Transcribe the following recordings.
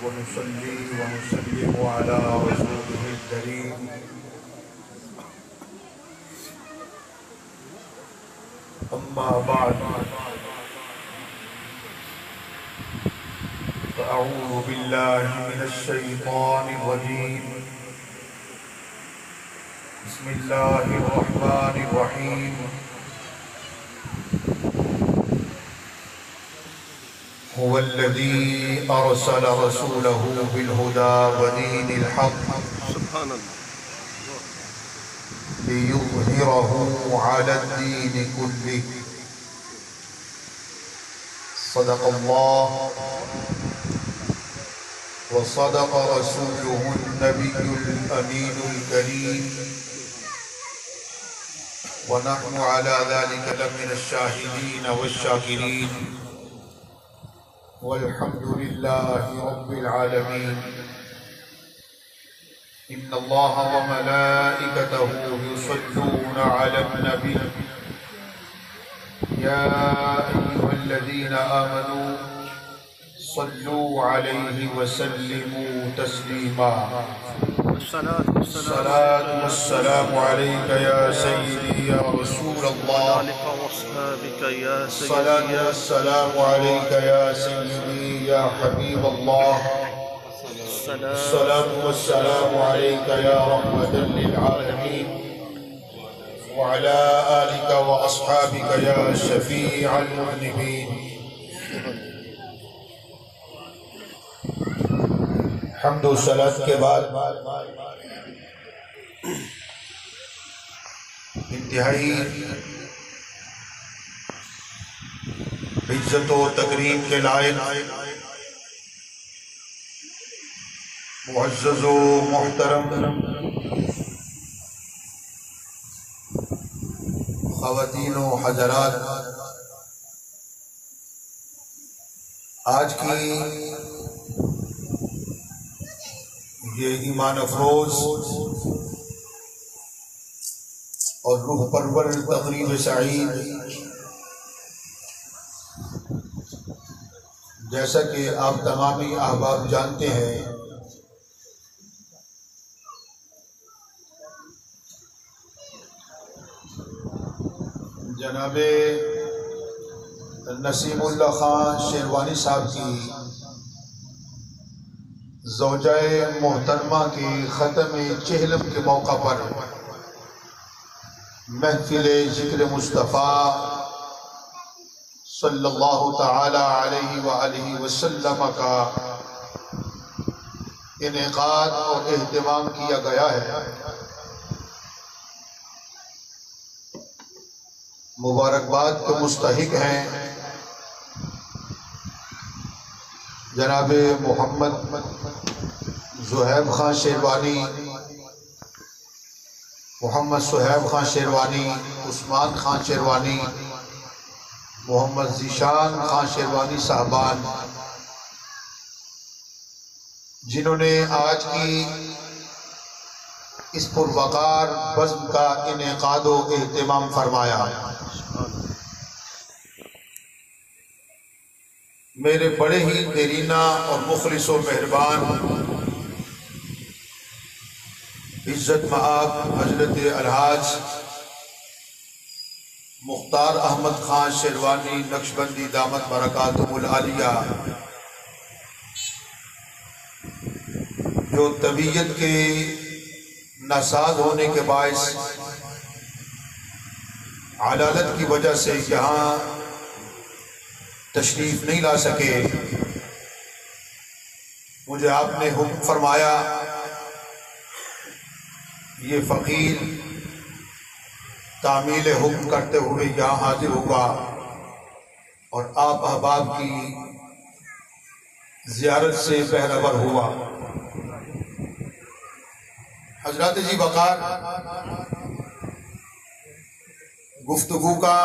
ونصلي ونسلم على رسوله الكريم أما بعد فأعوذ بالله من الشيطان الرجيم بسم الله الرحمن الرحيم هو الذي أرسل رسوله بالهدى ودين الحق سبحان الله ليظهره على الدين كله صدق الله وصدق رسوله النبي الأمين الكريم ونحن على ذلك لمن الشاهدين والشاكرين والحمد لله رب العالمين إن الله وملائكته يصلون على النبي يا أيها الذين آمنوا صلوا عليه وسلموا تسليما الصلاة والسلام عليك يا سيدي يا رسول الله الصلاة والسلام عليك يا سيدي يا حبيب الله الصلاة والسلام عليك يا رحمة للعالمين وعلى آلك وأصحابك يا شفيع المذنبين حمد و صلاة کے بعد انتہائی عزت و تکریم کے لائق معزز و محترم خواتین و حضرات، آج کی یہ ایمان افروز اور روح پرور تقریب سعید، جیسا کہ آپ تمامی احباب جانتے ہیں، جناب نسیم اللہ خان شیروانی صاحب کی زوجہ محترمہ کی ختم چہلم کے موقع پر محفل ذکر مصطفیٰ صلی اللہ تعالی علیہ وآلہ وسلم کا انعقاد اور اہتمام کیا گیا ہے۔ مبارکباد کے مستحق ہیں جناب محمد زہیب خان شیروانی، محمد صہیب خان شیروانی، عثمان خان شیروانی، محمد ذیشان خان شیروانی صاحبان، جنہوں نے آج کی اس پروقار بزم کا انعقاد و اہتمام فرمایا۔ میرے بڑے ہی دیرینہ اور مخلص و مہربان عزت مآب حضرت الحاج مختار احمد خان شیروانی نقشبندی دامت برکاتہم العالیہ، جو طبیعت کے ناساز ہونے کے باعث علالت کی وجہ سے یہاں تشریف نہیں لا سکے، مجھے آپ نے حکم فرمایا یہ فقیر تعمیل حکم کرتے ہوئے یہاں حاضر ہوگا اور آپ احباب کی زیارت سے بہرور ہوا۔ حضرات جی وقار، گفتگو کا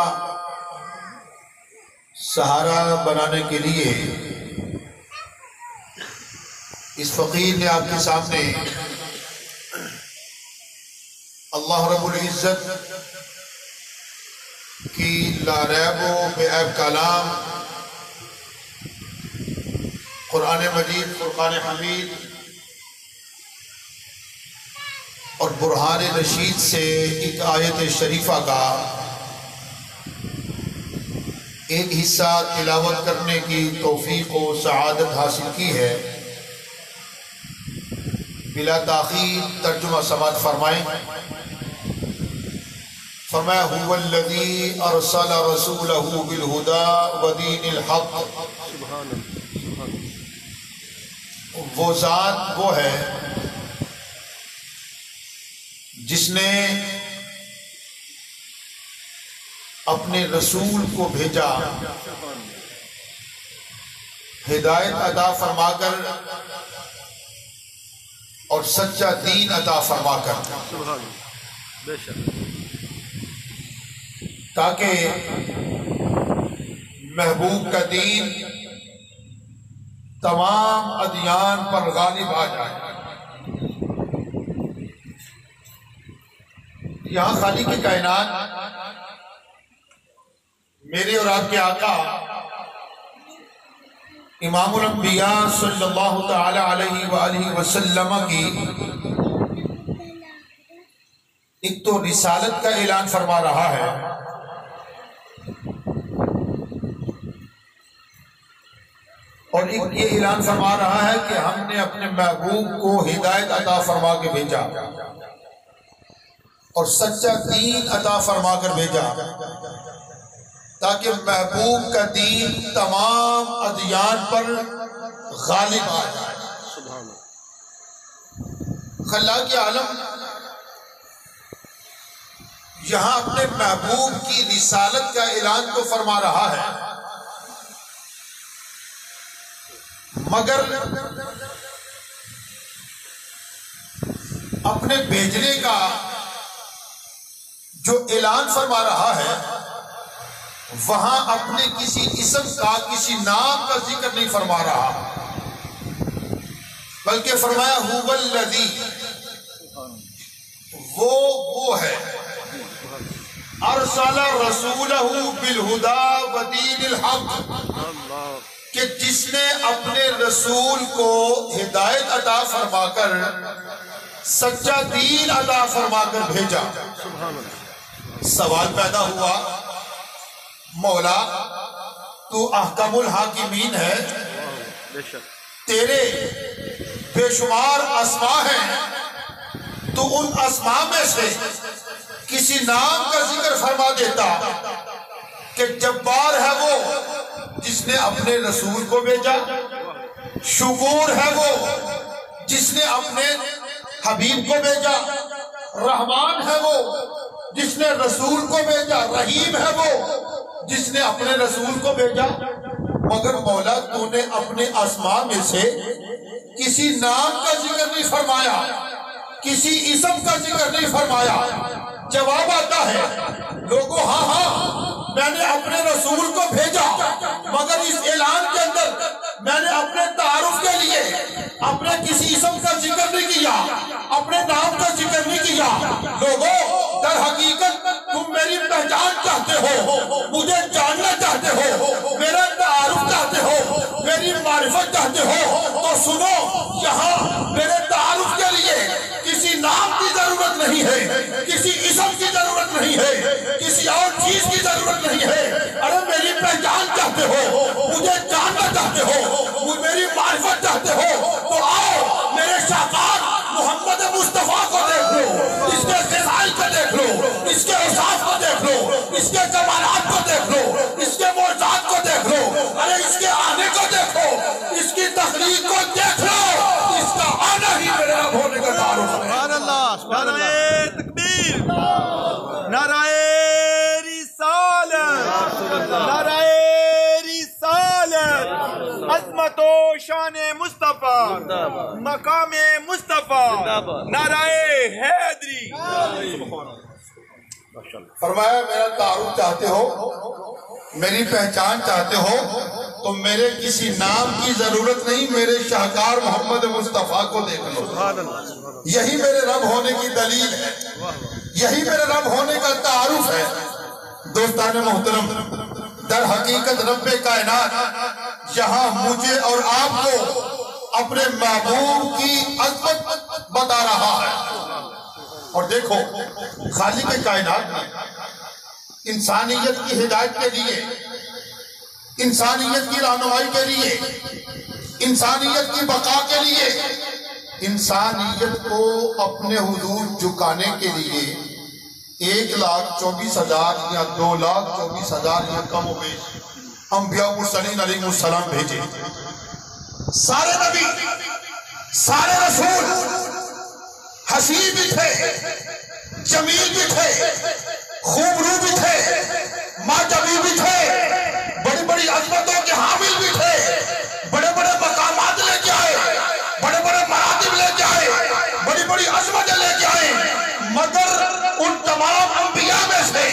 سہارا بنانے کے لیے اس فقیر نے آپ کے سامنے اللہ رب العزت کی لا ریب و بے عیب کلام قرآن مجید، فرقان حمید اور برہان رشید سے ایک آیت شریفہ کا ایک حصہ تلاوت کرنے کی توفیق و سعادت حاصل کی ہے۔ بلا تاخیر ترجمہ سماعت فرمائیں۔ فرمایا هو الذی ارسل رسولہ بالہدی ودین الحق، وہ ذات وہ ہے جس نے اپنے رسول کو بھیجا ہدایت عطا فرما کر اور سچا دین عطا فرما کر، تاکہ محبوب کا دین تمام ادیان پر غالب آ جائے۔ یہاں خالق کی کائنات میرے اور آپ کے آقا امام الانبیاء صلی اللہ تعالی علیہ وآلہ وسلم کی ایک تو رسالت کا اعلان فرما رہا ہے، اور ایک یہ اعلان فرما رہا ہے کہ ہم نے اپنے محبوب کو ہدایت عطا فرما کے بھیجا اور سچا دین عطا فرما کر بھیجا، تاکہ محبوب کا دین تمام ادیان پر غالب آ جائے۔ خلاق عالم یہاں اپنے محبوب کی رسالت کا اعلان تو فرما رہا ہے، مگر اپنے بھیجنے کا جو اعلان فرما رہا ہے وہاں اپنے کسی اسم کا، کسی نام کا ذکر نہیں فرما رہا، بلکہ فرمایا هو الذی، وہ ہے ارسل رسولہ بالہدی ودین الحق، کہ جس نے اپنے رسول کو ہدایت عطا فرما کر سچا دین عطا فرما کر بھیجا۔ سوال پیدا ہوا، مولا تو احکم الحاکمین ہے، تیرے بے شمار اسماء ہیں، تو ان اسماء میں سے کسی نام کا ذکر فرما دیتا کہ جبار ہے وہ جس نے اپنے رسول کو بھیجا، شکور ہے وہ جس نے اپنے حبیب کو بھیجا، رحمان ہے وہ جس نے رسول کو بھیجا، رحیم ہے وہ جس نے اپنے رسول کو بھیجا، مگر مولا تو نے اپنے اسماء میں سے کسی نام کا ذکر نہیں فرمایا، کسی اسم کا ذکر نہیں فرمایا۔ جواب آتا ہے لوگوں، ہاں میں نے اپنے رسول کو بھیجا، مگر اس اعلان کے اندر میں نے اپنے تعارف کے لیے اپنے کسی اسم کا ذکر نہیں کیا، اپنے نام کا ذکر نہیں کیا۔ لوگوں، در حقیقت تم میری پہچان چاہتے ہو، مجھے جاننا چاہتے ہو، میرا تعارف چاہتے ہو، میری معرفت چاہتے ہو، تو سنو، یہاں میرے تعارف کے لیے کسی نام کی ضرورت نہیں ہے، کسی اسم کی ضرورت نہیں ہے، کسی اور چیز کی ضرورت نہیں ہے۔ ارے میری پہچان چاہتے ہو، مجھے جاننا چاہتے ہو، میری معرفت چاہتے ہو، تو آؤ میرے شاہکار محمد مصطفیٰ کو دیکھ لو، اس کے فضائل کو دیکھ لو، اس کے اوصاف کو دیکھ لو، اس کے کمالات کو دیکھ لو، اس کے معجزات کو دیکھ لو، ارے اس کے آنے کو دیکھو، اس کی تخلیق کو دیکھ لو، اس کا آنا ہی میرے رب ہونے کا تعارف ہے۔ سبحان اللہ، نعرہ تکبیر، نعرہ رسالت، نعرہ رسالت، عظمت و شان مصطفیٰ، مقام مصطفیٰ، نعرہ حیدری۔ فرمایا میرا تعارف چاہتے ہو، میری پہچان چاہتے ہو، تو میرے کسی نام کی ضرورت نہیں، میرے شاہکار محمد مصطفیٰ کو دیکھ لو۔ یہی میرے رب ہونے کی دلیل ہے، یہی میرے رب ہونے کا تعارف ہے۔ دوستان محترم، در حقیقت رب کائنات یہاں مجھے اور آپ کو اپنے محبوب کی عظمت بتا رہا ہے۔ اور دیکھو خالق کائنات نے انسانیت کی ہدایت کے لیے، انسانیت کی رہنمائی کے لیے، انسانیت کی بقا کے لیے، انسانیت کو اپنے حضور جھکانے کے لیے 1,24,000 یا 2,24,000 یا کم و بیش انبیاء مرسلین علیہ السلام بھیجے۔ سارے نبی، سارے رسول حسین بھی تھے، جمیل بھی تھے، خوبرو بھی تھے، ماجبی بھی تھے، بڑی بڑی عظمتوں کے حامل بھی تھے، بڑے بڑے مقامات لے کے آئے، بڑے بڑے مراتب لے کے آئے، بڑی بڑی عظمتیں لے کے آئے، مگر ان تمام انبیاء میں سے،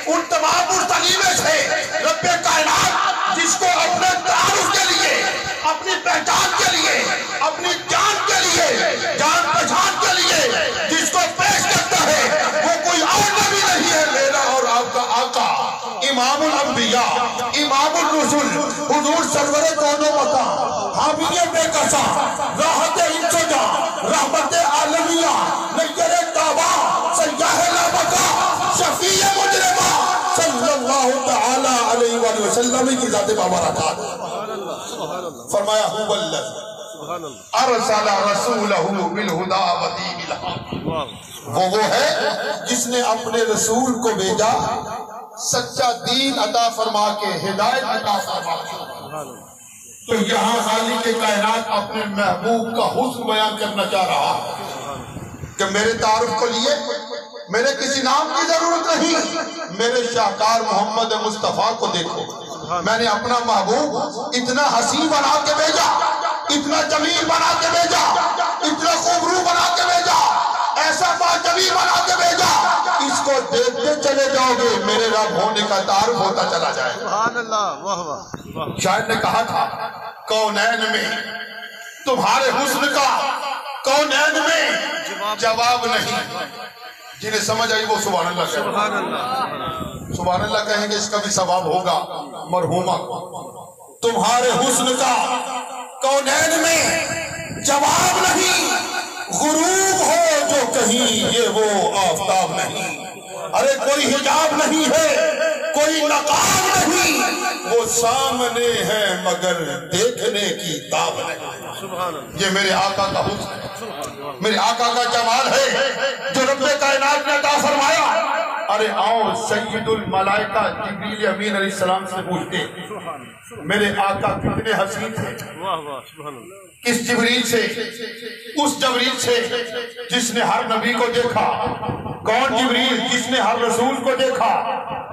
ان تمام مرسلین میں سے رب کائنات جس کو اپنے تعارف کے لیے، اپنی پہچان کے لیے، اپنی جان کے لیے، جان پہچان کے لیے جس کو پیش کرتا ہے وہ کوئی اور نبی نہیں ہے، میرا اور آپ کا آقا امام الانبیاء، امام الرسل، حضور سرور کون و مکان، حامی بے قصا، راحت انسجا، رحمت عالمیہ، نیر تابا، سیاح لابقا، شفیع مجرمہ صلی اللہ تعالی علیہ وآلہ وسلم کی ذات بابرکات۔ فرمایا هو الذی ارسل رسولہ بالہدی ودین الحق، وہ ہے جس نے اپنے رسول کو بھیجا سچا دین عطا فرما کے، ہدایت عطا فرما کے۔ تو یہاں خالق کائنات اپنے محبوب کا حسن بیان کرنا چاہ رہا ہے کہ میرے تعارف کو لیے میرے کسی نام کی ضرورت نہیں، میرے شاہکار محمد مصطفیٰ کو دیکھو، میں نے اپنا محبوب اتنا حسین بنا کے بھیجا، اتنا جمیل بنا کے بھیجا، اتنا خوبرو بنا کے بھیجا، ایسا باجبی بنا کے بھیجا، اس کو دیکھتے چلے جاؤ گے میرے رب ہونے کا تعارف ہوتا چلا جائے۔ سبحان اللہ، واہ واہ۔ شاعر نے کہا تھا کونین میں تمہارے حسن کا کونین میں جواب نہیں، جنہیں سمجھ آئی وہ سبحان اللہ کہیں، سبحان اللہ، سبحان اللہ کہیں گے، اس کا بھی ثواب ہوگا مرحومہ۔ تمہارے حسن کا کونین میں جواب نہیں، غروب ہو جو کہیں یہ وہ آفتاب نہیں، ارے کوئی حجاب نہیں ہے، کوئی نقاب نہیں، وہ سامنے ہے مگر دیکھنے کی تاب نہیں۔ یہ میرے آقا کا حسن ہے، میرے آقا کا جمال ہے جو رب کائنات نے عطا فرمایا۔ ارے آؤ سید الملائکہ جبریل امین علیہ السلام سے پوچھتے میرے آقا کتنے حسین تھے، کس جبریل سے؟ اس جبریل سے جس نے ہر نبی کو دیکھا۔ کون جبریل؟ جس نے ہر رسول کو دیکھا۔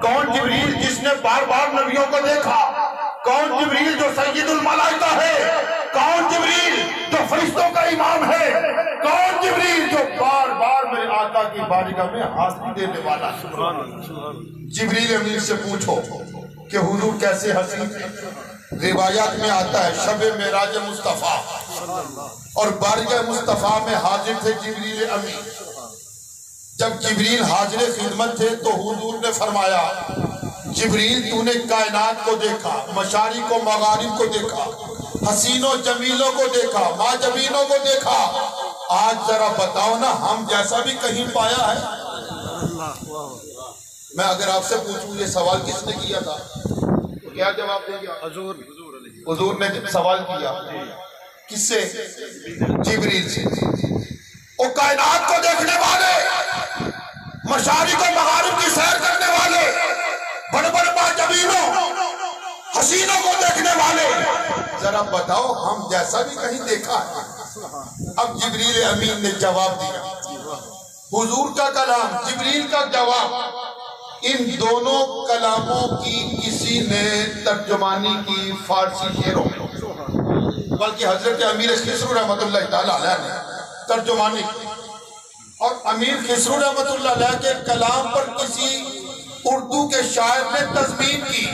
کون جبریل؟ جس نے بار بار نبیوں کو دیکھا۔ کون جبریل؟ جو سید الملائکہ ہے۔ کون جبریل؟ جو فرشتوں کا امام ہے۔ کون جبریل؟ جو بار بار میرے آقا کی بارگاہ میں حاضری دینے والا ہے۔ جبریل امین سے پوچھو کہ حضور کیسے حسین تھے۔ روایات میں آتا ہے شب معراج مصطفیٰ اور بارگاہ مصطفیٰ میں حاضر تھے جبریل امین۔ جب جبریل حاضر خدمت تھے تو حضور نے فرمایا جبریل تو نے کائنات کو دیکھا، مشارق و مغارب کو دیکھا، حسین و جمیلوں کو دیکھا، ماجبینوں کو دیکھا، آج ذرا بتاؤ نا ہم جیسا بھی کہیں پایا ہے؟ میں اگر آپ سے پوچھوں یہ سوال کس نے کیا تھا کیا جواب دیں گے؟ حضور نے سوال کیا کس سے؟ جبریل سے۔ وہ کائنات کو دیکھنے والے، مشارق و مغارب کی سیر کرنے والے، بڑے بڑے باجبینوں حسینوں کو دیکھنے والے، ذرا بتاؤ ہم جیسا بھی کہیں دیکھا ہے؟ اب جبریل امین نے جواب دیا، حضور کا کلام، جبریل کا جواب، ان دونوں کلاموں کی کسی نے ترجمانی کی فارسی شعروں میں، بلکہ حضرت امیر خسرو رحمت اللہ تعالیٰ علیہ نے ترجمانی کی، اور امیر خسرو رحمت اللہ علیہ کے کلام پر کسی اردو کے شاعر نے تضمین کی۔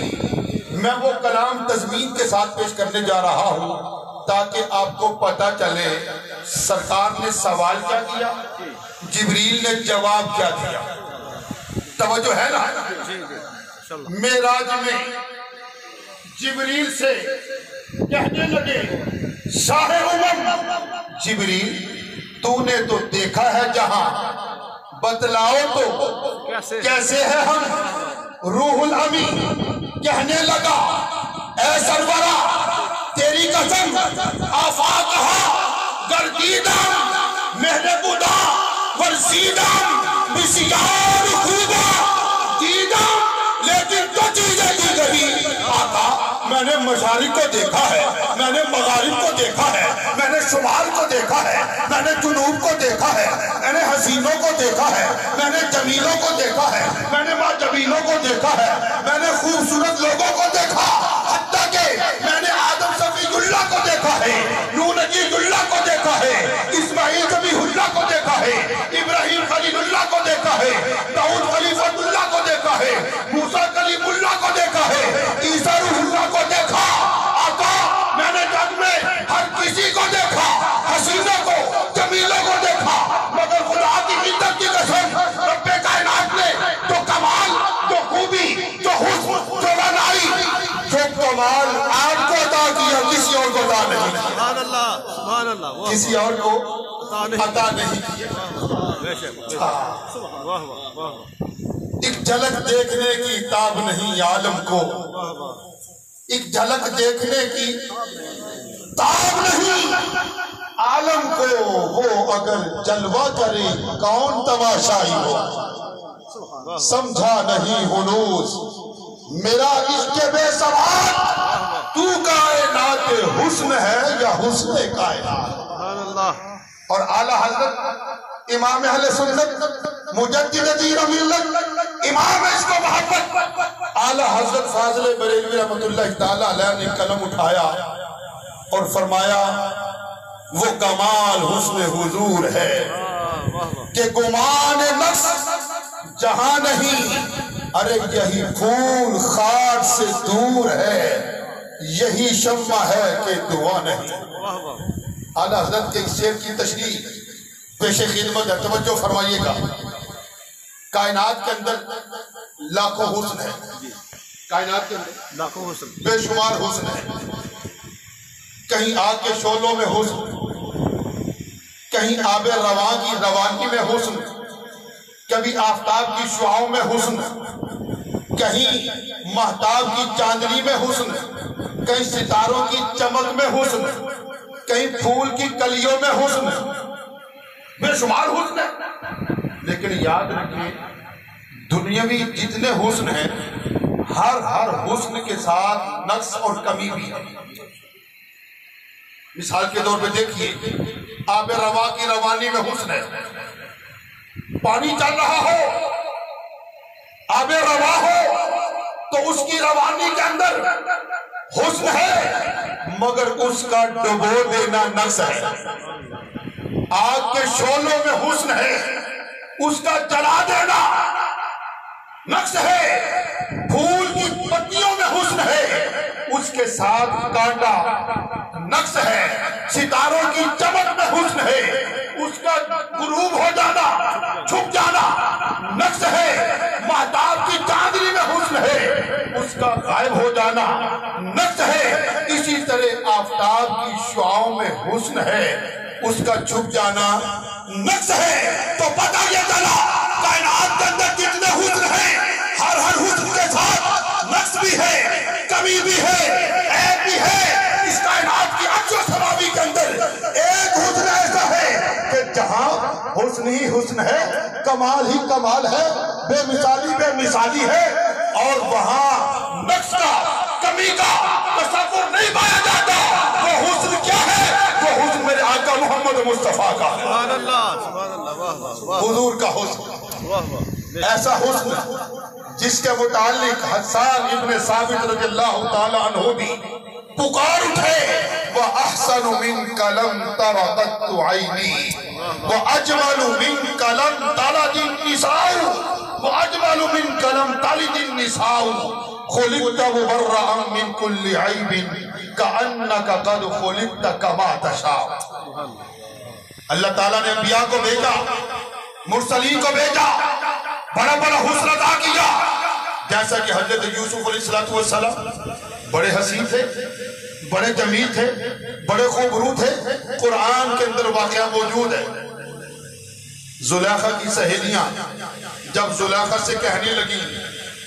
میں وہ کلام تضمین کے ساتھ پیش کرنے جا رہا ہوں تاکہ آپ کو پتہ چلے سرکار نے سوال کیا کیا، جبریل نے جواب کیا دیا۔ توجہ ہے نا؟ معراج میں جبریل سے کہنے لگے شاہ امم جبریل تو نے تو دیکھا ہے جہاں بتلاؤ تو کیسے ہے ہم روح الامین کہنے لگا اے سرورا تیری قسم آفاق گردیدم محربودا ورسیدم بسیار خوبا دیدم لیکن تو چیزیں دی گئی آقا میں نے مشارق کو دیکھا ہے میں نے مغارب کو دیکھا ہے میں نے شمال کو دیکھا ہے میں نے جنوب کو دیکھا ہے میں نے حسینوں کو دیکھا ہے میں نے جمیلوں کو دیکھا ہے میں نے معجبینوں کو دیکھا ہے میں نے خوبصورت لوگوں کو دیکھا حتیٰ کہ میں نے آدم صفی اللہ کو دیکھا ہے نوح نجیب اللہ کو دیکھا ہے اسماعیل ذبیح اللہ کو دیکھا ہے ابراہیم خلیل اللہ کو دیکھا ہے داؤد خلیفۃ اللہ کو دیکھا ہے موسیٰ کلیم اللہ کو دیکھا ہے عیسیٰ روح اللہ کو دیکھا آقا میں نے جگ میں ہر کسی کو دیکھا حسینوں کو جمیلوں کو دیکھا مگر خدا کی عزت کی قسم رب کائنات نے جو کمال جو خوبی جو حسن جو رنائی جو کمال آپ کو عطا کیا کسی اور کو عطا نہیں کیا سبحان اللہ کسی اور کو عطا نہیں کیا ایک جھلک دیکھنے کی تاب نہیں عالم کو ایک جھلک دیکھنے کی تاب نہیں عالم کو وہ اگر جلوہ کرے کون تماشائی ہو سمجھا نہیں ہنوز میرا عشق بے سوال تو کائنات حسن ہے یا حسن کائنات اور اعلیٰ حضرت امام اہل سنت مجدد دین و ملت امام عشق و محبت اعلیٰ حضرت فاضل بریلوی رحمت اللہ تعالیٰ علیہ نے قلم اٹھایا اور فرمایا وہ کمال حسن حضور ہے کہ گمان نفس جہاں نہیں ارے یہی خون خار سے دور ہے یہی شمع ہے کہ دعا نہیں اعلیٰ حضرت کے شعر کی تشریح پیش خدمت ہے توجہ فرمائیے گا کائنات کے اندر لاکھوں حسن ہے کائنات کے اندر لاکھوں حسن بے شمار حسن ہے کہیں آگ کے شعلوں میں حسن کہیں آب رواں کی روانی میں حسن کبھی آفتاب کی شعاؤں میں حسن کہیں مہتاب کی چاندنی میں حسن کہیں ستاروں کی چمک میں حسن کہیں پھول کی کلیوں میں حسن بے شمار حسن ہے لیکن یاد رکھیں دنیاوی جتنے حسن ہیں ہر حسن کے ساتھ نقص اور کمی بھی ہے مثال کے طور پہ دیکھیے آب رواں کی روانی میں حسن ہے پانی چل رہا ہو آب رواں ہو تو اس کی روانی کے اندر حسن ہے مگر اس کا ڈبو دینا نقص ہے آگ کے شعلوں میں حسن ہے اس کا جلا دینا نقص ہے پھول کی پتیوں میں حسن ہے اس کے ساتھ کانٹا نقص ہے ستاروں کی چمک میں حسن ہے اس کا غروب ہو جانا چھپ جانا نقص ہے مہتاب کی چاندنی میں حسن ہے اس کا غائب ہو جانا نقص ہے اسی طرح آفتاب کی شعاؤں میں حسن ہے اس کا چھپ جانا نقص ہے تو پتہ یہ چلا کائنات کے اندر جتنے حسن ہیں ہر حسن کے ساتھ نقص بھی ہے کمی بھی ہے عیب بھی ہے اس کائنات کی عکس و سماوی کے اندر ایک حسن ایسا ہے کہ جہاں حسن ہی حسن ہے کمال ہی کمال ہے بے مثالی ہے اور وہاں نقص کا کمی کا تصور نہیں پایا جاتا وہ حسن کیا ہے وہ حسن میرے آقا محمد مصطفیٰ کا سبحان اللہ حضور کا حسن ایسا حسن جس کے متعلق حسان ابن ثابت رضی اللہ تعالیٰ عنہ بھی پکار اٹھے وَأَحْسَنُ مِنْكَ لَمْ تَرَ قَطُّ عَيْنِي وَأَجْمَلُ مِنْكَ لَمْ تَلَدِ النِّسَاءُ وَأَجْمَلُ مِنْكَ لَمْ تَلِدِ النِّسَاءُ خُلِقْتَ مُبَرَّأً مِنْ كُلِّ عَيْبٍ كَأَنَّكَ قَدْ خُلِقْتَ كَمَا تَشَاءُ اللہ تعالیٰ نے انبیاء کو بھیجا مرسلین کو بھیجا بڑا حسن عطا کیا جیسا کہ حضرت یوسف علیہ السلام بڑے حسین تھے، بڑے جمیل تھے، بڑے خوبرو تھے. قرآن کے اندر واقعہ موجود ہے. زلیخا کی سہیلیاں جب زلیخا سے کہنے لگی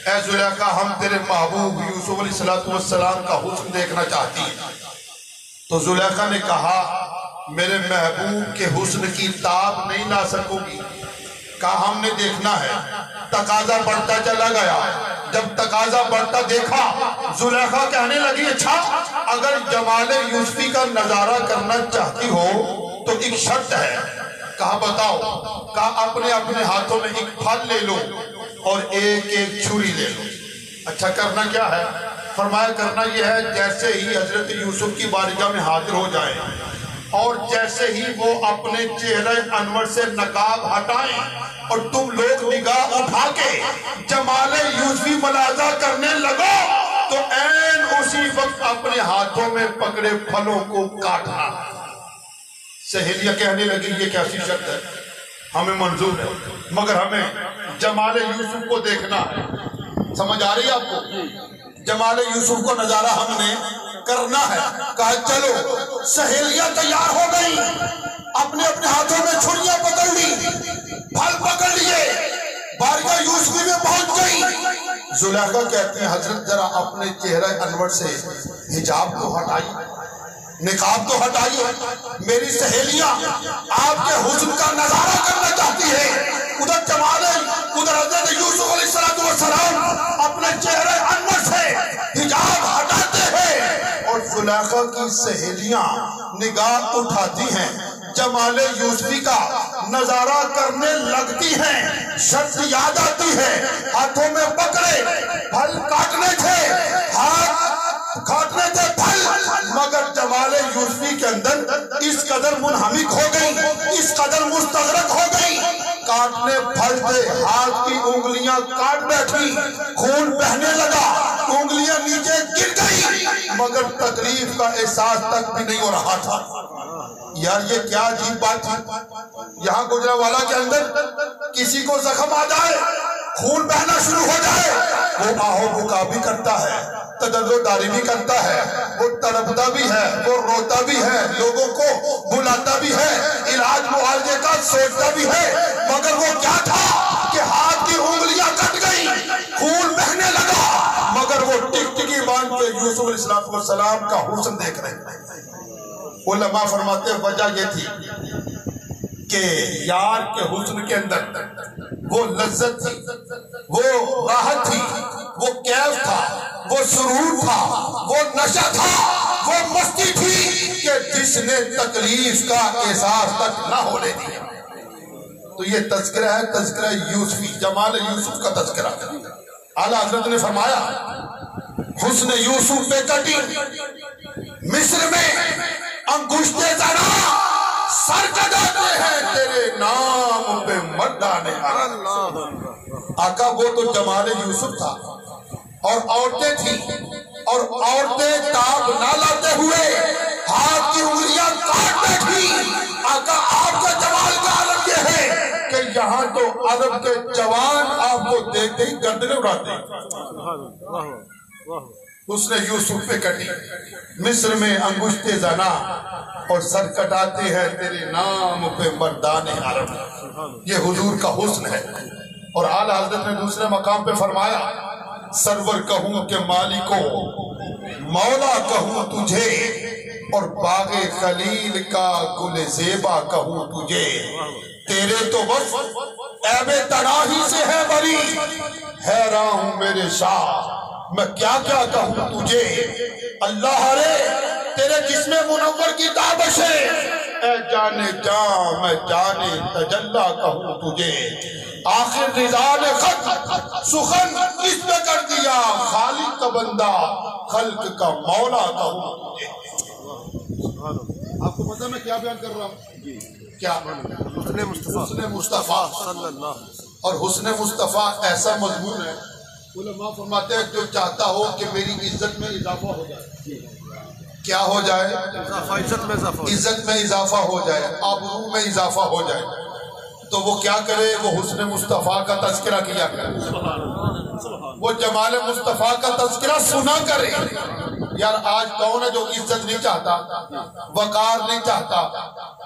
اے زلیخا ہم تیرے محبوب یوسف علیہ السلام کا حسن دیکھنا چاہتی ہیں، تو زلیخا نے کہا میرے محبوب کے حسن کی تاب نہیں لا سکو گی. کہا ہم نے دیکھنا ہے. تقاضا بڑھتا چلا گیا. جب تقاضا بڑھتا دیکھا زلیخا کہنے لگی اچھا اگر جمال یوسفی کا نظارہ کرنا چاہتی ہو تو ایک شرط ہے. کہا بتاؤ. کہا اپنے اپنے ہاتھوں میں ایک پھل لے لو اور ایک ایک چھری لے لو. اچھا کرنا کیا ہے؟ فرمایا کرنا یہ ہے جیسے ہی حضرت یوسف کی بارگاہ میں حاضر ہو جائیں اور جیسے ہی وہ اپنے چہرے انور سے نقاب ہٹائیں اور تم لوگ نگاہ اٹھا کے جمال یوسفی ملاحظہ کرنے لگو تو عین اسی وقت اپنے ہاتھوں میں پکڑے پھلوں کو کاٹنا. سہیلیاں کہنے لگی یہ کیسی شرط ہے؟ ہمیں منظور ہے مگر ہمیں جمال یوسف کو دیکھنا ہے. سمجھ آ رہی ہے آپ کو؟ جمال یوسف کو نظارہ ہم نے کرنا ہے. کہا چلو. سہیلیاں تیار ہو گئی، اپنے اپنے ہاتھوں میں چھریاں پکڑ لی، پھل پکڑ لیے، بارگاہ یوسفی میں پہنچ گئی. زلیخا کہتے ہیں حضرت ذرا اپنے چہرہ انور سے حجاب تو ہٹائیے، نقاب تو ہٹائیے. میری سہیلیاں آپ کے حسن کا نظارہ کرنا چاہتی ہیں. ادھر جمال ادھر حضرت یوسف علیہ السلام اپنے چہرے انور سے حجاب ہٹاتے ہیں اور زلیخا کی سہیلیاں نگاہ اٹھاتی ہیں، جمال یوسفی کا نظارہ کرنے لگتی ہیں. شرط یاد آتی ہے، ہاتھوں میں پکڑے پھل کاٹنے تھے، ہاتھ کاٹنے تھے پھل، مگر جمال یوسفی کے اندر اس قدر منہمک ہو گئی، اس قدر مستغرق ہو گئی. کاٹنے پھل تھے، ہاتھ کی انگلیاں کاٹ بیٹھی، خون بہنے لگا، انگلیاں نیچے گر گئی، مگر تکلیف کا احساس تک بھی نہیں ہو رہا تھا. یار یہ کیا عجیب بات تھی. یہاں گجرانوالہ کے اندر کسی کو زخم آ جائے، خون بہنا شروع ہو جائے، وہ آہو بکا بھی کرتا ہے، تجزو داری بھی کرتا ہے، وہ تڑپتا بھی ہے، وہ روتا بھی ہے، لوگوں کو بلاتا بھی ہے، علاج معالجے کا سوچتا بھی ہے. مگر وہ کیا تھا کہ ہاتھ کی انگلیاں کٹ گئی، خون بہنے لگا، مگر وہ ٹکٹکی باندھ کے یوسف علیہ السلام کا حسن دیکھ رہے ہیں. علماء فرماتے ہیں وجہ یہ تھی کہ یار کے حسن کے اندر وہ لذت تھی، وہ راحت تھی، وہ کیف تھا، وہ سرور تھا، وہ نشہ تھا، وہ مستی تھی کہ جس نے تکلیف کا احساس تک نہ ہونے دیا. تو یہ تذکرہ ہے، تذکرہ یوسفی، جمال یوسف کا تذکرہ. اعلیٰ حضرت نے فرمایا حسن یوسف پہ کٹی مصر میں انگشتے زنا سر کٹاتے ہیں تیرے نام پہ مردانے حرم. آقا وہ تو جمال یوسف تھا اور عورتیں تھیں، اور عورتیں تاب نہ لاتے ہوئے ہاتھ کی انگلیاں کاٹ بیٹھی. آقا آپ کا جمال کا عالم یہ ہے کہ یہاں تو عرب کے جوان آپ کو دیکھتے ہی گردنیں اڑاتے ہیں. اس نے یوسف پہ کٹی مصر میں انگشتے زنا اور سر کٹاتے ہیں تیرے نام پہ مردان عرب. یہ حضور کا حسن ہے. اور اعلیٰ حضرت نے دوسرے مقام پہ فرمایا سرور کہوں کہ مالکو مولا کہوں تجھے اور باغ خلیل کا گل زیبا کہوں تجھے. تیرے تو بس عیب تناہی سے ہے بری، حیران ہوں میرے شاہ میں کیا کیا کہوں تجھے. اللہ رے تیرے جسم منور کی تابش ہے، اے جانے جان میں جانے تجلا کہوں تجھے. آخر رضا نے خط سخن اس پہ کر دیا، خالق کا بندہ خلق کا مولا کہوں تجھے. آپ کو پتہ میں کیا بیان کر رہا ہوں؟ کیا حسن مصطفیٰ صلی اللہ. اور حسن مصطفیٰ ایسا مضمون ہے، علماء فرماتے ہیں جو چاہتا ہو کہ میری عزت میں اضافہ ہو جائے، کیا ہو جائے؟ عزت میں اضافہ ہو جائے، آبرو میں اضافہ ہو جائے، تو وہ کیا کرے؟ وہ حسن مصطفیٰ کا تذکرہ کیا کرے، وہ جمال مصطفیٰ کا تذکرہ سنا کرے. یار آج کون ہے جو عزت نہیں چاہتا، وقار نہیں چاہتا،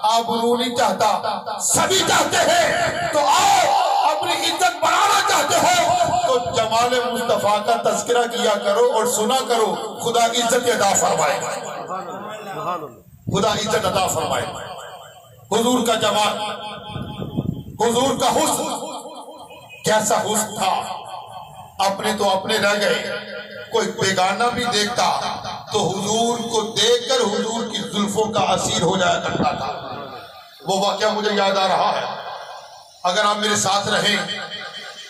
آبرو نہیں چاہتا؟ سبھی چاہتے ہیں۔ تو آؤ اپنی عزت بڑھانا چاہتے ہو تو جمال مصطفیٰ کا تذکرہ کیا کرو اور سنا کرو، خدا عزت عطا فرمائے گا، خدا عزت عطا فرمائے گا۔ حضور کا جمال، حضور کا حسن، کیسا حسن تھا! اپنے تو اپنے رہ گئے، کوئی بیگانہ بھی دیکھتا تو حضور کو دیکھ کر حضور کی زلفوں کا اسیر ہو جایا کرتا تھا۔ وہ واقعہ مجھے یاد آ رہا ہے، اگر آپ میرے ساتھ رہیں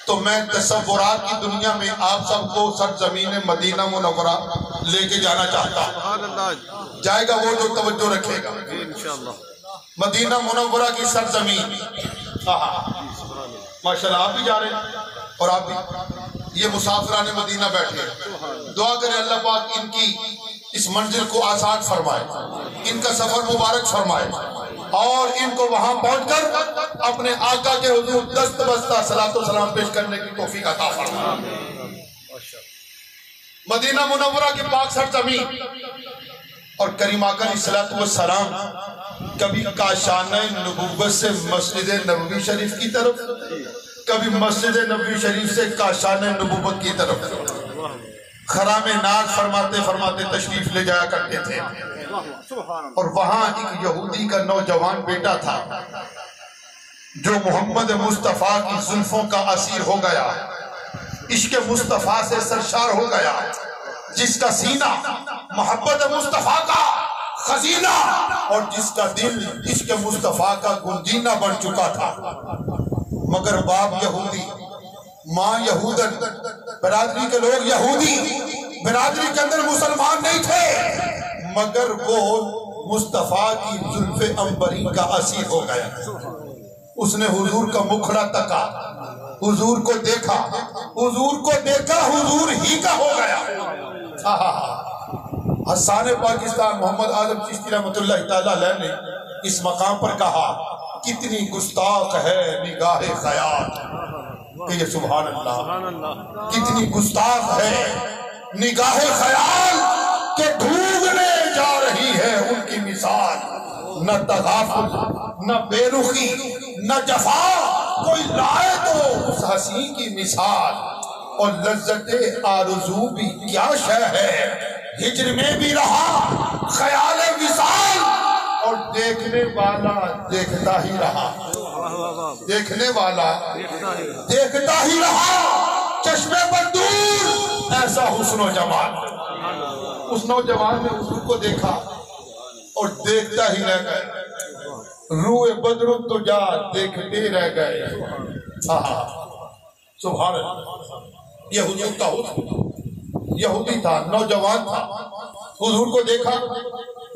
تو میں تصورات کی دنیا میں آپ سب کو سرزمین مدینہ منورہ لے کے جانا چاہتا ہوں۔ جائے گا وہ جو توجہ رکھے گا، مدینہ منورہ کی سرزمین۔ ماشاءاللہ آپ بھی جا رہے ہیں اور آپ بھی، یہ مسافران مدینہ بیٹھے، دعا کریں اللہ پاک ان کی اس منزل کو آسان فرمائے، ان کا سفر مبارک فرمائے، اور ان کو وہاں پہنچ کر اپنے آقا کے حضور دست بستہ صلاۃ و سلام پیش کرنے کی توفیق عطا فرمائے۔ مدینہ منورہ کے پاک سرزمین اور کریم آقا علیہ الصلوۃ والسلام کبھی کاشانہ نبوت سے مسجد نبوی شریف کی طرف، کبھی مسجد نبوی شریف سے کاشانہ نبوت کی طرف خرام ناز فرماتے فرماتے تشریف لے جایا کرتے تھے۔ اور وہاں ایک یہودی کا نوجوان بیٹا تھا جو محمد مصطفیٰ کی زلفوں کا اسیر ہو گیا، عشق مصطفیٰ سے سرشار ہو گیا، جس کا سینہ محبت مصطفیٰ کا خزینہ اور جس کا دل عشق مصطفیٰ کا گنجینہ بن چکا تھا۔ مگر باپ یہودی، ماں یہودن، برادری کے لوگ یہودی، برادری کے اندر مسلمان نہیں تھے، مگر وہ مصطفیٰ کی زلف عنبری کا اسیر ہو گیا۔ اس نے حضور کا مکھڑا تکا، حضور کو دیکھا، حضور کو دیکھا، حضور ہی کا ہو گیا۔ حسان پاکستان محمد اعظم چشتی رحمۃ اللہ تعالیٰ علیہ نے اس مقام پر کہا، کتنی گستاخ ہے نگاہ خیال، کہ یہ سبحان اللہ، کتنی گستاخ ہے نگاہ خیال کہ ڈھونڈنے جا رہی ہے ان کی مثال، نہ تغافل، نہ بے رخی، نہ جفا، کوئی لائے تو اس حسین کی مثال۔ اور لذت آرزو بھی کیا شے ہے، ہجر میں بھی رہا خیال وصال، اور دیکھنے والا دیکھتا ہی رہا، دیکھنے والا دیکھتا ہی رہا، چشمے پر دور ایسا حسن و جمال۔ اس نوجوان نے حضور کو دیکھا اور دیکھتا ہی رہ گئے، روئے بدر تجا دیکھتے رہ گئے۔ سبحان اللہ، یہ حضور کا حسن، یہودی تھا، نوجوان تھا، حضور کو دیکھا،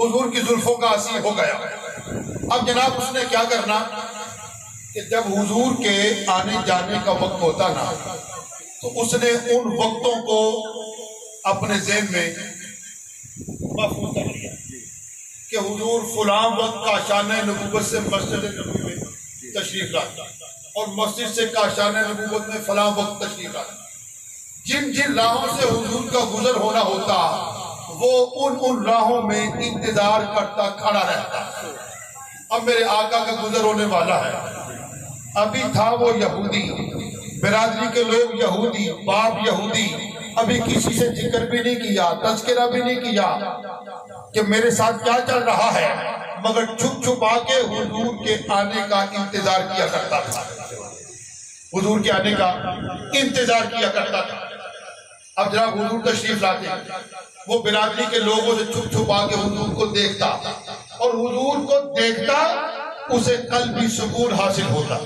حضور کی زلفوں کا اسیر ہو گیا۔ اب جناب اس نے کیا کرنا کہ جب حضور کے آنے جانے کا وقت ہوتا نا تو اس نے ان وقتوں کو اپنے ذہن میں محفوظ کر لیا کہ حضور فلاں وقت کاشانہ نبوت سے مسجد نبوی میں تشریف لاتا اور مسجد سے کاشانہ نبوت میں فلاں وقت تشریف لاتا۔ جن جن راہوں سے حضور کا گزر ہونا ہوتا وہ ان راہوں میں انتظار کرتا کھڑا رہتا۔ اب میرے آقا کا گزر ہونے والا ہے، ابھی تھا وہ یہودی، برادری کے لوگ یہودی، باپ یہودی، ابھی کسی سے ذکر بھی نہیں کیا، تذکرہ بھی نہیں کیا کہ میرے ساتھ کیا چل رہا ہے، مگر چھپ چھپا کے حضور کے آنے کا انتظار کیا کرتا تھا، حضور کے آنے کا انتظار کیا کرتا تھا۔ اب جناب حضور تشریف لاتے وہ برادری کے لوگوں سے چھپ چھپا کے حضور کو دیکھتا، اور حضور کو دیکھتا اسے قلبی سکون حاصل ہوتا،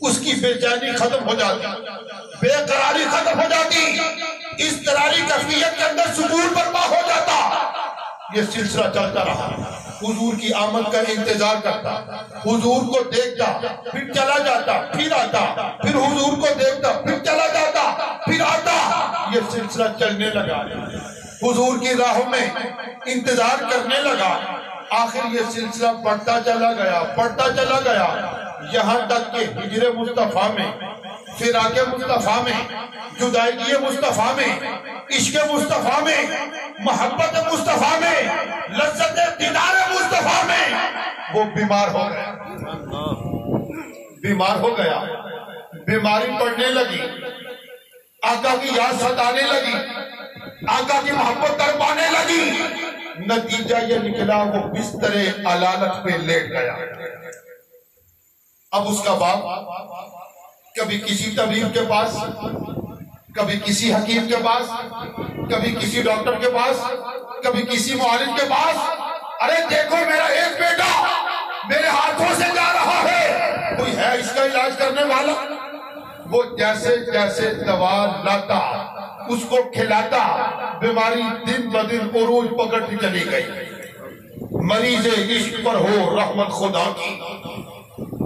اس کی بے چینی ختم ہو جاتی، بے قراری ختم ہو جاتی، اضطراری کیفیت کے اندر سکون برپا ہو جاتا۔ یہ سلسلہ چلتا رہا، حضور کی آمد کا انتظار کرتا، حضور کو دیکھتا، پھر چلا جاتا، پھر آتا، پھر حضور کو دیکھتا، پھر چلا جاتا، پھر آتا۔ یہ سلسلہ چلنے لگا، حضور کی راہوں میں انتظار کرنے لگا، آخر یہ سلسلہ بڑھتا چلا گیا، بڑھتا چلا گیا، یہاں تک کہ ہجر مصطفیٰ میں فراق مصطفیٰ میں، جدائیگی مصطفیٰ میں، عشق مصطفیٰ میں، محبت مصطفیٰ میں، لذت دیدار مصطفیٰ میں وہ بیمار ہو گیا، بیمار ہو گیا، بیماری پڑنے لگی، آقا کی یاد ستانے لگی، آقا کی محبت تڑپانے لگی، نتیجہ یہ نکلا وہ بستر علالت پہ لیٹ گیا۔ اب اس کا باپ کبھی کسی طبیب کے پاس، کبھی کسی حکیم کے پاس، کبھی کسی ڈاکٹر کے پاس، کبھی کسی معالج کے پاس، ارے دیکھو میرا ایک بیٹا میرے ہاتھوں سے جا رہا ہے، کوئی ہے اس کا علاج کرنے والا؟ وہ جیسے جیسے دوا لاتا اس کو کھلاتا، بیماری دن بدن عروج پکڑتی چلی گئی۔ مریض عشق پر ہو رحمت خدا کی،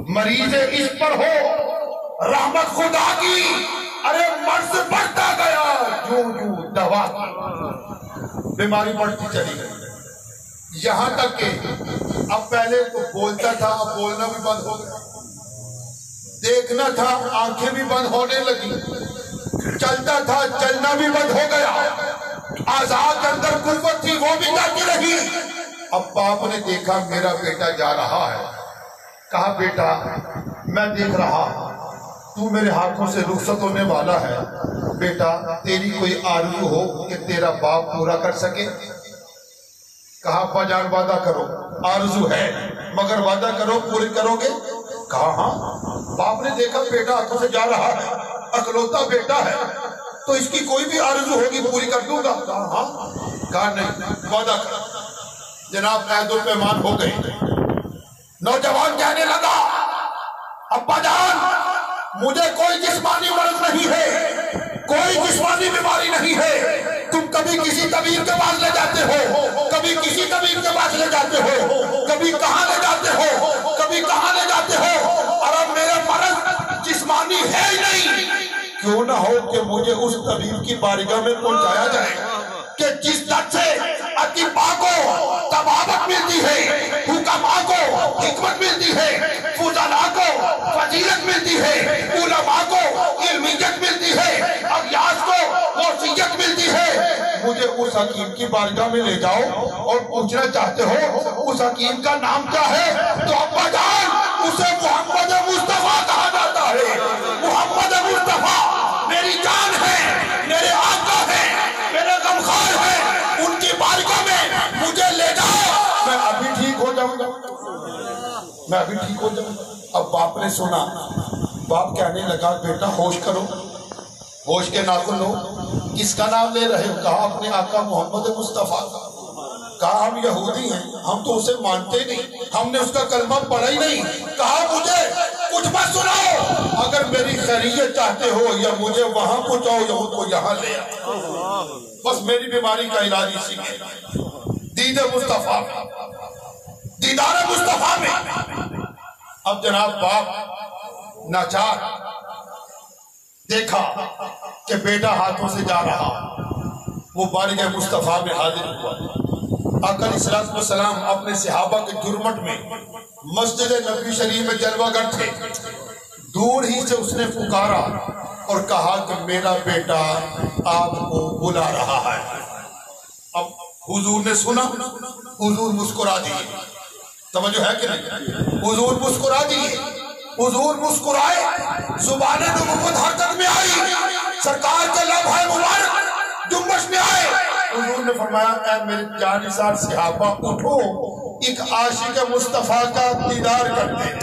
مریض عشق پر ہو رحمت خدا کی، ارے مرض بڑھتا گیا جو دوا کی، بیماری بڑھتی چلی گئی، یہاں تک کہ اب پہلے تو بولتا تھا، اب بولنا بھی بند ہو گیا، دیکھنا تھا آنکھیں بھی بند ہونے لگی، چلتا تھا چلنا بھی بند ہو گیا، آزاد اندر قوت تھی وہ بھی جاتی رہی۔ اب باپ نے دیکھا میرا بیٹا جا رہا ہے، کہا بیٹا میں دیکھ رہا تو میرے ہاتھوں سے رخصت ہونے والا ہے، بیٹا تیری کوئی آرزو ہو کہ تیرا باپ پورا کر سکے؟ کہا ابا جان وعدہ کرو، آرزو ہے مگر وعدہ کرو پوری کرو گے؟ کہا ہاں۔ باپ نے دیکھا بیٹا ہاتھوں سے جا رہا ہے، اکلوتا بیٹا ہے تو اس کی کوئی بھی آرزو ہوگی پوری کر دوں گا؟ کہا ہاں۔ کہا نہیں، وعدہ کر۔ جناب عہد الپیمان ہو گئی، نوجوان کہنے لگا ابا جان مجھے کوئی جسمانی مرض نہیں ہے، کوئی جسمانی بیماری نہیں ہے، تم کبھی کسی طبیب کے پاس لے جاتے ہو، کبھی کسی طبیب کے پاس لے جاتے ہو، کبھی کہاں لے جاتے ہو، کبھی کہاں لے جاتے ہو، اور اب میرا مرض جسمانی ہے ہی نہیں، کیوں نہ ہو کہ مجھے اس طبیب کی بارگاہ میں پہنچایا جائے کہ جس درد سے اطباء کو طبابت ملتی ہے، حکماء کو حکمت ملتی ہے، فضلاء کو فضیلت ملتی ہے، علماء کو علمیت ملتی ہے، اغیاث کو غوثیت ملتی ہے، مجھے اس حکیم کی بارگاہ میں لے جاؤ اور پوچھنا چاہتے ہو اس حکیم کا نام کیا ہے؟ تو ابا جان اسے محمد مصطفیٰ کہا جاتا ہے، محمد مصطفیٰ میری جان ہے، میرے آقا ہے، میرے غمخوار ہے، ان کی بارگاہ میں مجھے لے جاؤ، میں ابھی ٹھیک ہو جاؤں گا، میں ابھی ٹھیک ہو جاؤں گا۔ اب باپ نے سنا، باپ کہنے لگا بیٹا ہوش کرو، ہوش کے ناخن لو، کس کا نام لے رہے ہو؟ کہا اپنے آقا محمد مصطفیٰ کا۔ کہا ہم یہودی ہیں، ہم تو اسے مانتے نہیں، ہم نے اس کا کلمہ پڑھا ہی نہیں۔ کہا مجھے کچھ مت سناؤ، اگر میری خیریت چاہتے ہو یا مجھے وہاں پہنچاؤ یا ان کو یہاں لے آؤ، بس میری بیماری کا علاج اسی میں، دید مصطفیٰ میں، دیدار مصطفیٰ میں۔ اب جناب باپ ناچار دیکھا کہ بیٹا ہاتھوں سے جا رہا، وہ بارگاہ مصطفیٰ میں حاضر ہوا۔ آقا علیہ السلام اپنے صحابہ کے جرمٹ میں مسجد نبی شریف میں جلوہ گر تھے، دور ہی سے اس نے پکارا اور کہا کہ میرا بیٹا آپ کو بلا رہا ہے۔ اب حضور نے سنا، حضور مسکرا دیے، توجہ ہے کہ نہیں؟ حضور مسکرا دیے، حضور مسکرائے، زبان نبوت حرکت میں آئی، سرکار کے لمحہ مبارک جنبش میں آئے۔ حضور نے فرمایا اے میرے جانثار صحابہ اٹھو، ایک عاشق مصطفیٰ کا دیدار کرتے ہیں،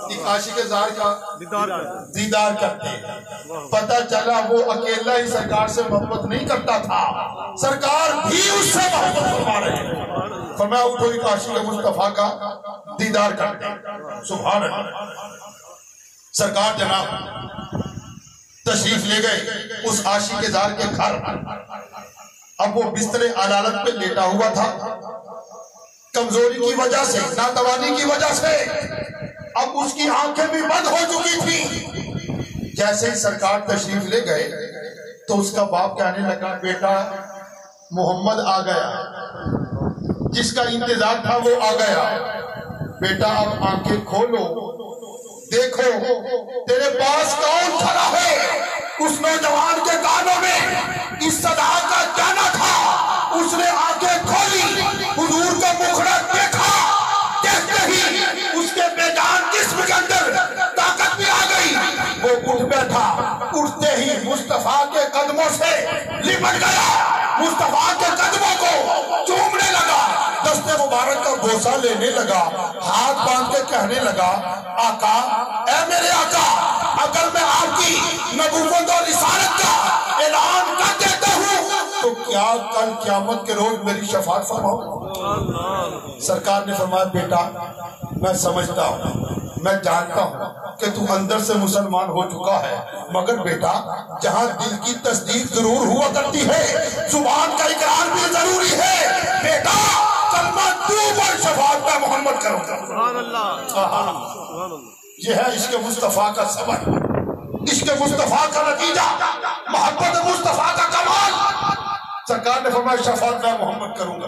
ایک عاشق زار کا دیدار کرتے ہیں۔ پتہ چلا وہ اکیلا ہی سرکار سے محبت نہیں کرتا تھا، سرکار بھی اس سے محبت فرما رہے ہیں۔ فرمایا اٹھو ایک عاشق مصطفیٰ کا دیدار کرتے ہیں۔ سبحان اللہ۔ سرکار جناب تشریف لے گئے اس عاشق زار کے گھر۔ اب وہ بستر علالت پہ لیٹا ہوا تھا، کمزوری کی وجہ سے، ناتوانی کی وجہ سے اب اس کی آنکھیں بھی بند ہو چکی تھی۔ جیسے ہی سرکار تشریف لے گئے تو اس کا باپ کہنے لگا بیٹا محمد آ گیا، جس کا انتظار تھا وہ آ گیا، بیٹا اب آنکھیں کھولو، دیکھو تیرے پاس کون کھڑا ہے. اس نوجوان کے کانوں میں اس صدا کا جانا تھا. اس نے آنکھیں کھولی, حضور کا مخڑا دیکھا. دیکھتے ہی اس کے بے جان جسم کے اندر طاقت بھی آ گئی. وہ اٹھ بیٹھا. اٹھتے ہی مصطفیٰ کے قدموں سے لپٹ گیا, مصطفیٰ کے قدموں کو چومنے لگا, دست مبارک کا بوسہ لینے لگا, ہاتھ باندھ کے کہنے لگا, آقا, اے میرے آقا, اگر میں آپ کی نبوت اور رسالت کا اعلان کر دیتا ہوں تو کیا کل قیامت کے روز میری شفاعت فرماؤ؟ سرکار نے فرمایا, بیٹا میں سمجھتا ہوں, میں جانتا ہوں کہ تو اندر سے مسلمان ہو چکا ہے, مگر بیٹا جہاں دل کی تصدیق ضرور ہوا کرتی ہے, زبان کا اقرار بھی ضروری ہے. بیٹا کلمہ تو پر شفاعت میں محمد کروں گا. سبحان اللہ, سبحان اللہ. یہ ہے عشق مصطفیٰ کا ثمر, عشق مصطفیٰ کا نتیجہ, محبت مصطفیٰ کا کمال. سرکار نے فرمایا شفاعت میں محمد کروں گا.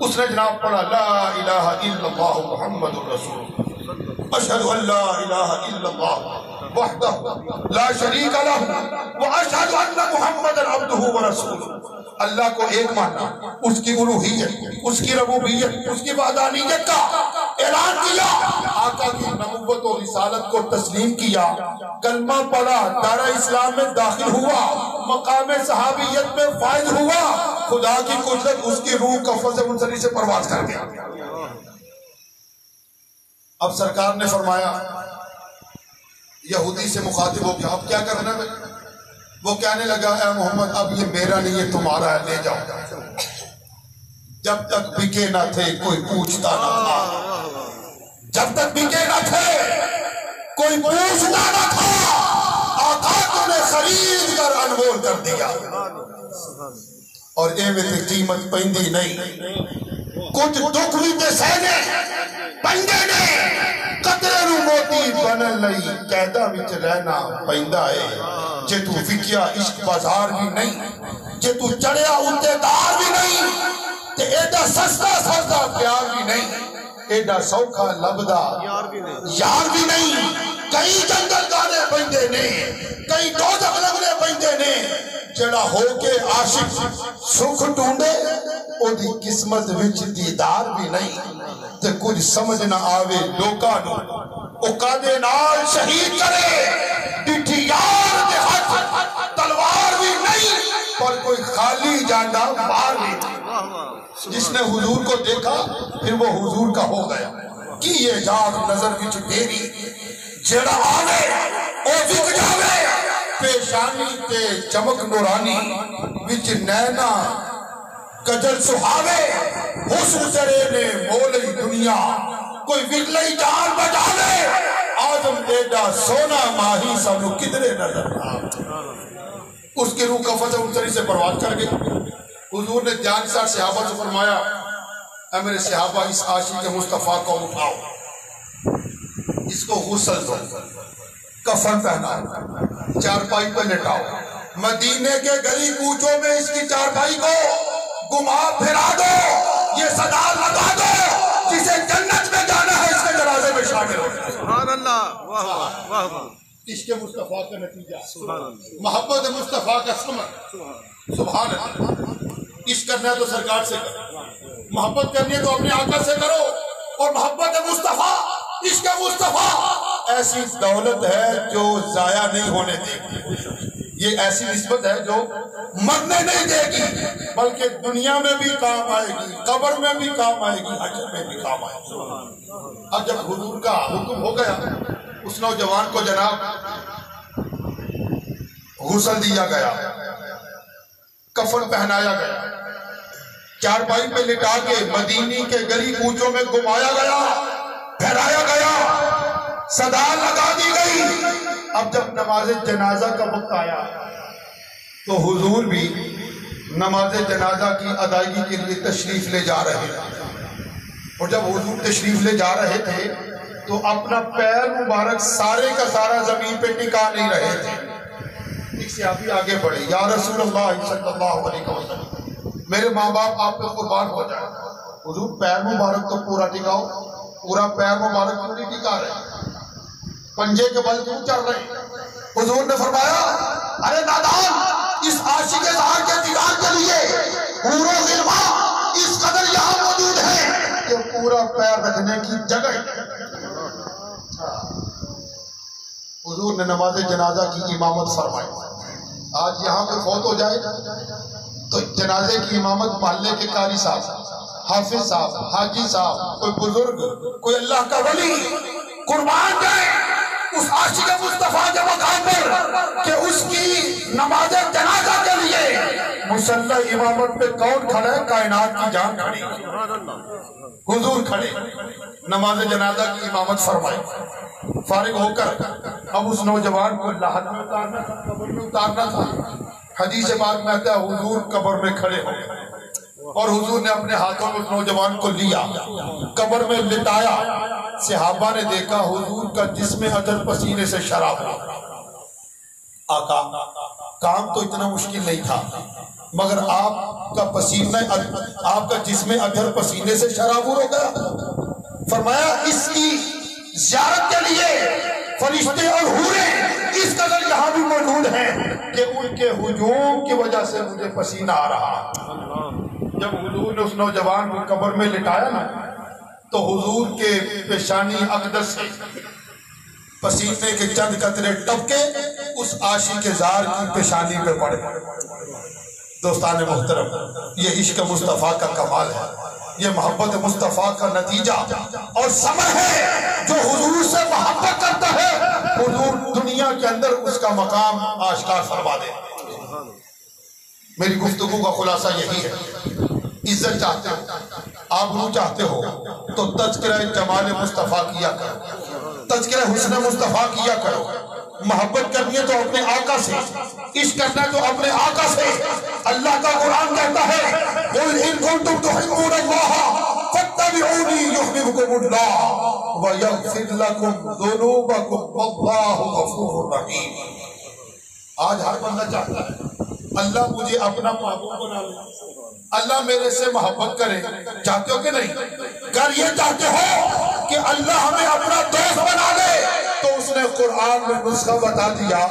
اس نے جناب پڑھا, لا الہ الا اللہ محمد الرسول اللہ, اشہد ان لا الہ الا اللہ وحدہ لا شریک لہ واشہد ان محمد عبدہ ورسولہ. اللہ کو ایک ماننا, اس کی الوہیت, اس کی ربوبیت, اس کی وحدانیت کا اعلان کیا, آقا کی نبوت اور رسالت کو تسلیم کیا, کلمہ پڑھا, دارہ اسلام میں داخل ہوا, مقام صحابیت میں فائز ہوا, خدا کی قدرت اس کی روح کفن سے منصری سے پرواز کر گیا. اب سرکار نے فرمایا, یہودی سے مخاطب ہو گیا, اب کیا کرنا ہے؟ وہ کہنے لگا, اے محمد اب یہ میرا نہیں ہے, تمہارا ہے, لے جاؤ. جب تک بکے نہ تھے کوئی پوچھتا نہ تھا, جب تک بکے نہ تھے کوئی پوچھتا نہ تھا, آقا تو نے خرید کر انمول کر دیا. اور اے میں قیمت پہندی نہیں, کچھ دکھ بھی تے سہنے پہندے نے, قطرے نو موتی بنن لئی قیدہ وچ رہنا پہندا ہے. جے تو وکیا عشق بازار بھی نہیں, جے تو چڑھیا اتے دار بھی نہیں, تے ایڈا سستا سستا پیار بھی نہیں, ایڈا سوکھا لبدا یار بھی نہیں. کئی جنگل گانے پہندے نے, کئی دوزخ لگنے پہندے نے, جڑا ہو کے عاشق سکھ ڈھونڈے او دی قسمت وچ دیدار بھی نہیں. تے کچھ سمجھ نہ آوے لوکاں نو, او قادے نال شہید کرے, ڈٹھی یار دے ہاتھ تلوار بھی نہیں, پر کوئی خالی جانڈا مار بھی نہیں. جس نے حضور کو دیکھا پھر وہ حضور کا ہو گیا. کی یہ جاگ نظر وچ میری, جڑا آوے او وک جاوے, پیشانی تے چمک نورانی وچ نینا کجل سہاوے, حسن تیرے نے مولی دنیا کوئی وکلئی جان بجاوے, آدم ایڈا سونا ماہی سب لوگ کدرے نظر آوے. اس کی روح کفن سے منصری سے پرواز کر گئی. حضور نے جان سار صحابہ سے فرمایا, اے میرے صحابہ اس عاشق مصطفیٰ کو اٹھاؤ, اس کو غسل دو, کفن پہناؤ, چارپائی پر لٹاؤ, مدینے کے گلی کوچوں میں اس کی چارپائی کو گما پھرا دو, یہ صدا لگا دو, جسے جنت میں جانا ہے اس کے جنازے میں شامل ہو. سبحان اللہ, واہ واہ واہ واہ. عشق مصطفیٰ کا نتیجہ, محبت مصطفیٰ کا ثمر. سبحان اللہ. عشق کرنا ہے تو سرکار سے کرو, محبت کرنی ہے تو اپنے آقا سے کرو. اور محبت مصطفیٰ, عشق مصطفیٰ ایسی دولت ہے جو ضائع نہیں ہونے دے گی. یہ ایسی نسبت ہے جو مرنے نہیں دے گی, بلکہ دنیا میں بھی کام آئے گی, قبر میں بھی کام آئے گی, حشر میں بھی کام آئے گی. اب جب حضور کا حکم ہو گیا, اس نوجوان کو جناب غسل دیا گیا, کفن پہنایا گیا, چارپائی پہ لٹا کے مدینے کے گلی کوچوں میں گھمایا گیا, پھیلایا گیا, صدا لگا دی گئی. اب جب نماز جنازہ کا وقت آیا تو حضور بھی نماز جنازہ کی ادائیگی کے لیے تشریف لے جا رہے تھے. اور جب حضور تشریف لے جا رہے تھے تو اپنا پیر مبارک سارے کا سارا زمین پہ ٹکا نہیں رہے تھے. ایک صحابی آگے بڑھے, یا رسول اللہ صلی اللہ علیہ وسلم, میرے ماں باپ آپ پہ قربان ہو جائے. حضور پیر مبارک تو پورا ٹکاؤ, پورا پیر مبارک کیوں نہیں ٹکا رہے؟ پنجے کے بل کیوں چڑھ رہے؟ حضور نے فرمایا ارے نادان، اس عاشق اظہار کے دیدار کے لیے حور و غلمان اس قدر یہاں موجود ہیں کہ پورا پیر رکھنے کی جگہ ہی۔ حضور نے نماز جنازہ کی امامت فرمائی۔ آج یہاں پہ فوت ہو جائے تو جنازے کی امامت محلے کے قاری صاحب، حافظ صاحب، حاجی صاحب، کوئی بزرگ، کوئی اللہ کا ولی قربان جائے اس عاشق مصطفیٰ کے مقام پر کہ اس کی نماز جنازہ کے لیے مصلی امامت پہ کون کھڑا ہے؟ کائنات کی جان کھڑی، حضور کھڑے، نماز جنازہ کی امامت فرمائی۔ فارغ ہو کر اب اس نوجوان کو لاحد میں اتارنا تھا، قبر میں اتارنا تھا۔ حدیث پاک میں آتا ہے حضور قبر میں کھڑے ہو گئے اور حضور نے اپنے ہاتھوں میں اس نوجوان کو لیا، قبر میں لٹایا۔ صحابہ نے دیکھا حضور کا جسم ادھر پسینے سے شراب ہو۔ آقا کام تو اتنا مشکل نہیں تھا، مگر آپ کا پسینہ، آپ کا جسم ادھر پسینے سے شراب ہو گیا۔ فرمایا اس کی زیارت کے لیے فرشتے اور حوریں اس قدر یہاں بھی موجود ہیں کہ ان کے ہجوم کی وجہ سے مجھے پسینہ آ رہا۔ جب حضور نے اس نوجوان کو قبر میں لٹایا نا تو حضور کے پیشانی اقدس سے پسینے کے چند قطرے ٹپکے اس عاشق زار کی پیشانی پہ پڑے۔ دوستان محترم، یہ عشق مصطفیٰ کا کمال ہے، یہ محبت مصطفیٰ کا نتیجہ اور ثمر ہے۔ جو حضور سے محبت کرتا ہے حضور دنیا کے اندر اس کا مقام آشکار فرما دے۔ میری گفتگو کا خلاصہ یہی ہے، عزت چاہتے ہو، آبرو چاہتے ہو تو تذکرہ جمال مصطفیٰ کیا کرو، تذکرہ حسن مصطفیٰ کیا کرو۔ محبت کرنی ہے تو اپنے آقا سے، عشق کرنا ہے تو اپنے آقا سے۔ اللہ کا قرآن کہتا ہے قُلْ إِن كُنتُمْ تُحِبُّونَ اللَّهَ فَاتَّبِعُونِي يُحْبِبْكُمُ اللَّهُ وَيَغْفِرْ لَكُمْ ذُنُوبَكُمْ وَاللَّهُ غَفُورٌ رَحِيمٌ۔ آج ہر بندہ چاہتا ہے اللہ مجھے اپنا محبوب بنا لے، اللہ میرے سے محبت کرے۔ چاہتے ہو کہ نہیں؟ اگر یہ چاہتے ہو کہ اللہ ہمیں اپنا دوست بنا لے تو اس نے قرآن میں نسخہ بتا دیا۔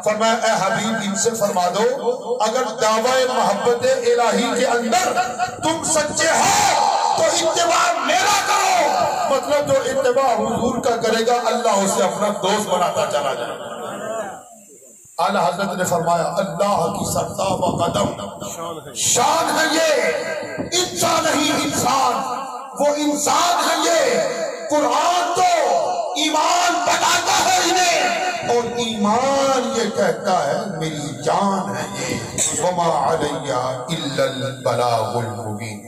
فرمایا اے حبیب ان سے فرما دو اگر دعوی محبت الہی کے اندر تم سچے ہو تو اتباع میرا کرو۔ مطلب جو اتباع حضور کا کرے گا اللہ اسے اپنا دوست بناتا چلا جائے گا۔ اعلیٰ حضرت نے فرمایا اللہ کی سرتاب و قدم شان ہے یہ، انسان نہیں انسان، وہ انسان ہے یہ۔ قرآن تو ایمان بتاتا ہے انہیں اور ایمان یہ کہتا ہے میری جان ہے یہ۔ وما علیہ الا البلاغ المبین۔